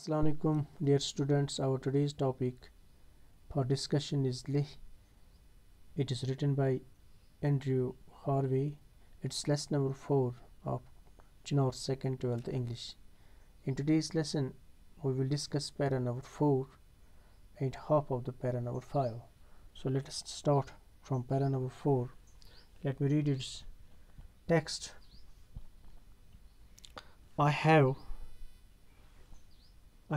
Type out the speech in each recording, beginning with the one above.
Assalamu alaikum, dear students. Our today's topic for discussion is Leh. It is written by Andrew Harvey. It's lesson number 4 of Chinor 2nd 12th English. In today's lesson, we will discuss para number 4 and half of the para number 5. So let us start from para number 4. Let me read its text. I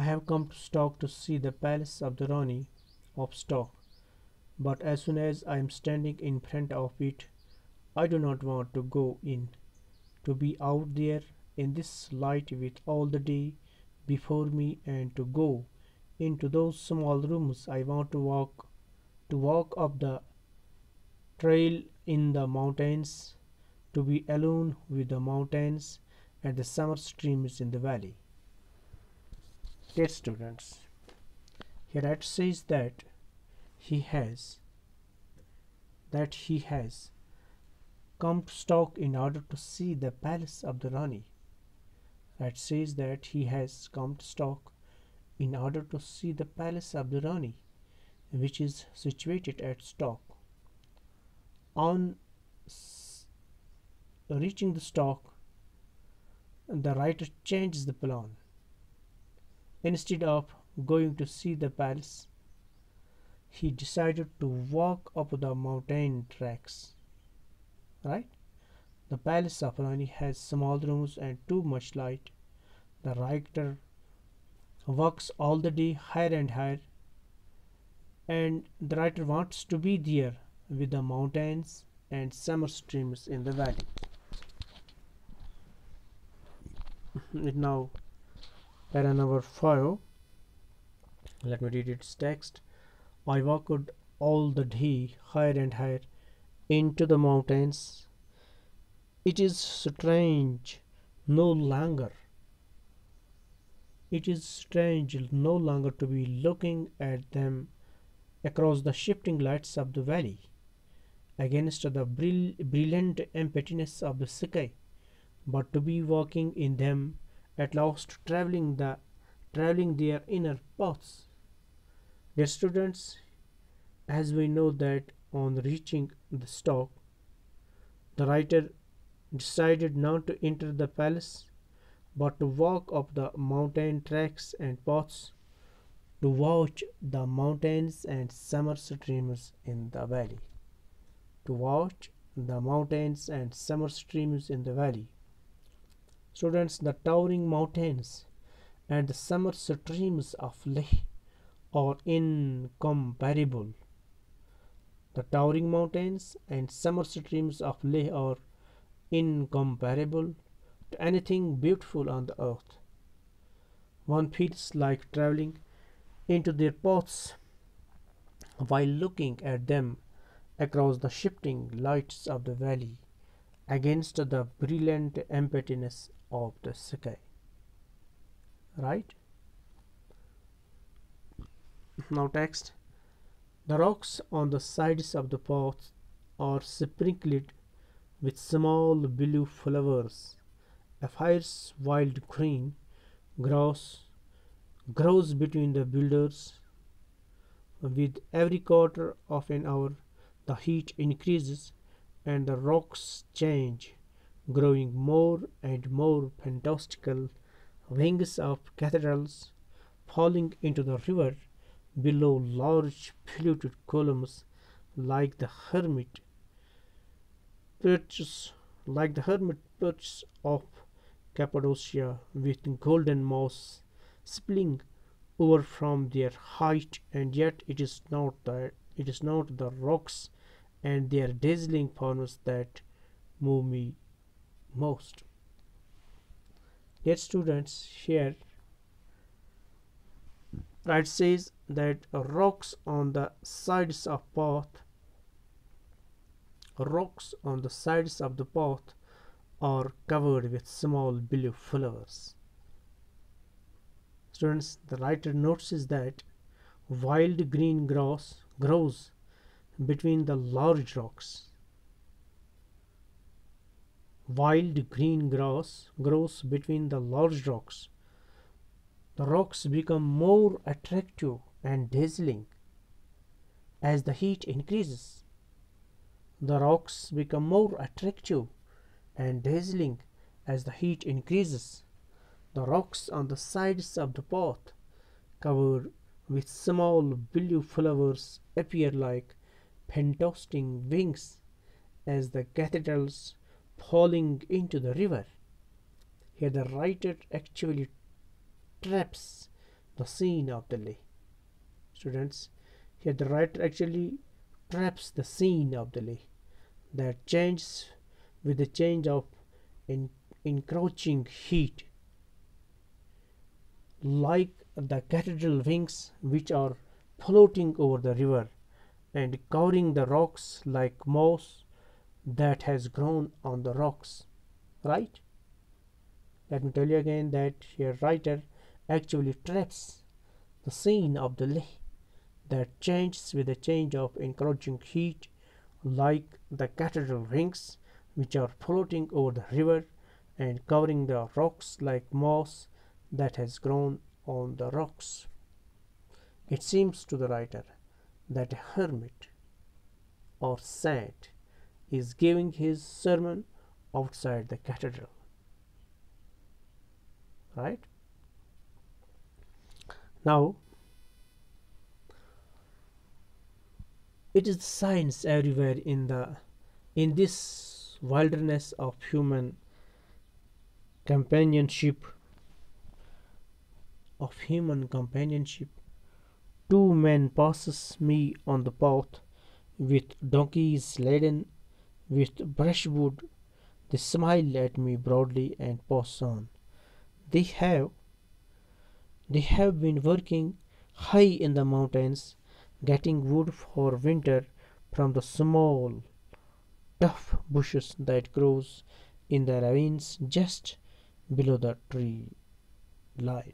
have come to Stock to see the palace of the Rani of Stock, but as soon as I am standing in front of it, I do not want to go in. To be out there in this light with all the day before me and to go into those small rooms I want to walk up the trail in the mountains, to be alone with the mountains and the summer streams in the valley. Dear students, here it says that he has come to Stock in order to see the palace of the Rani. It says that he has come to Stock in order to see the palace of the Rani, which is situated at Stock. On reaching the Stock, the writer changes the plan. Instead of going to see the palace, he decided to walk up the mountain tracks. Right? The palace of Rani has small rooms and too much light. The writer walks all the day higher and higher, and the writer wants to be there with the mountains and summer streams in the valley. Now, para number 5. Let me read its text. I walked all the day higher and higher into the mountains. It is strange no longer to be looking at them across the shifting lights of the valley, against the brilliant emptiness of the sky, but to be walking in them at last, traveling their inner paths. Dear students, as we know that on reaching the Stock, the writer decided not to enter the palace, but to walk up the mountain tracks and paths, to watch the mountains and summer streams in the valley. To watch the mountains and summer streams in the valley. Students, the towering mountains and the summer streams of Leh are incomparable. The towering mountains and summer streams of Leh are incomparable to anything beautiful on the earth. One feels like traveling into their paths while looking at them across the shifting lights of the valley, against the brilliant emptiness of the sky. Right? Now text. The rocks on the sides of the path are sprinkled with small blue flowers. A fierce wild green grass grows between the boulders. With every quarter of an hour, the heat increases and the rocks change, growing more and more fantastical. Wings of cathedrals falling into the river below, large fluted columns like the hermit perches of Cappadocia, with golden moss spilling over from their height, and yet it is not the rocks and their dazzling forms that move me most. Dear students, here it says that rocks on the sides of the path are covered with small blue flowers. Students, the writer notices that wild green grass grows between the large rocks. Wild green grass grows between the large rocks. The rocks become more attractive and dazzling as the heat increases. The rocks become more attractive and dazzling as the heat increases. The rocks on the sides of the path, covered with small blue flowers, appear like fantastic wings as the cathedrals falling into the river. Here the writer actually traps the scene of the lay. Students, here the writer actually traps the scene of the lay that changes with the change of encroaching heat, like the cathedral wings which are floating over the river and covering the rocks like moss that has grown on the rocks. Right? Let me tell you again that here writer actually traps the scene of the lay that changes with the change of encroaching heat, like the cathedral wings which are floating over the river and covering the rocks like moss that has grown on the rocks. It seems to the writer that a hermit or saint is giving his sermon outside the cathedral. Right? Now, it is science everywhere in this wilderness of human companionship. Two men passes me on the path with donkeys laden with brushwood. They smile at me broadly and pass on. They have they have been working high in the mountains, getting wood for winter from the small tough bushes that grows in the ravines just below the tree line.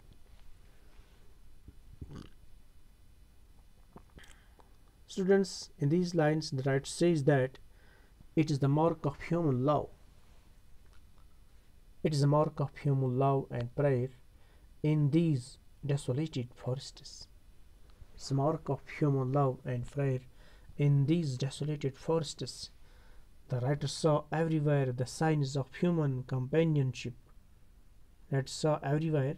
Students, in these lines the writer says that it is the mark of human love. It is a mark of human love and prayer in these desolated forests. It's a mark of human love and prayer in these desolated forests. The writer saw everywhere the signs of human companionship. Writer saw everywhere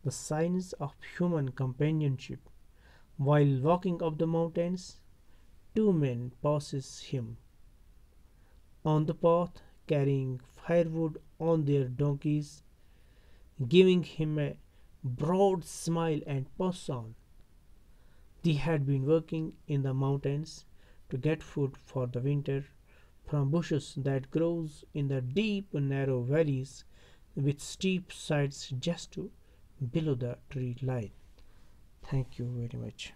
the signs of human companionship. While walking up the mountains, two men passes him on the path, carrying firewood on their donkeys, giving him a broad smile and pass on. They had been working in the mountains to get food for the winter from bushes that grows in the deep narrow valleys with steep sides just below the tree line. Thank you very much.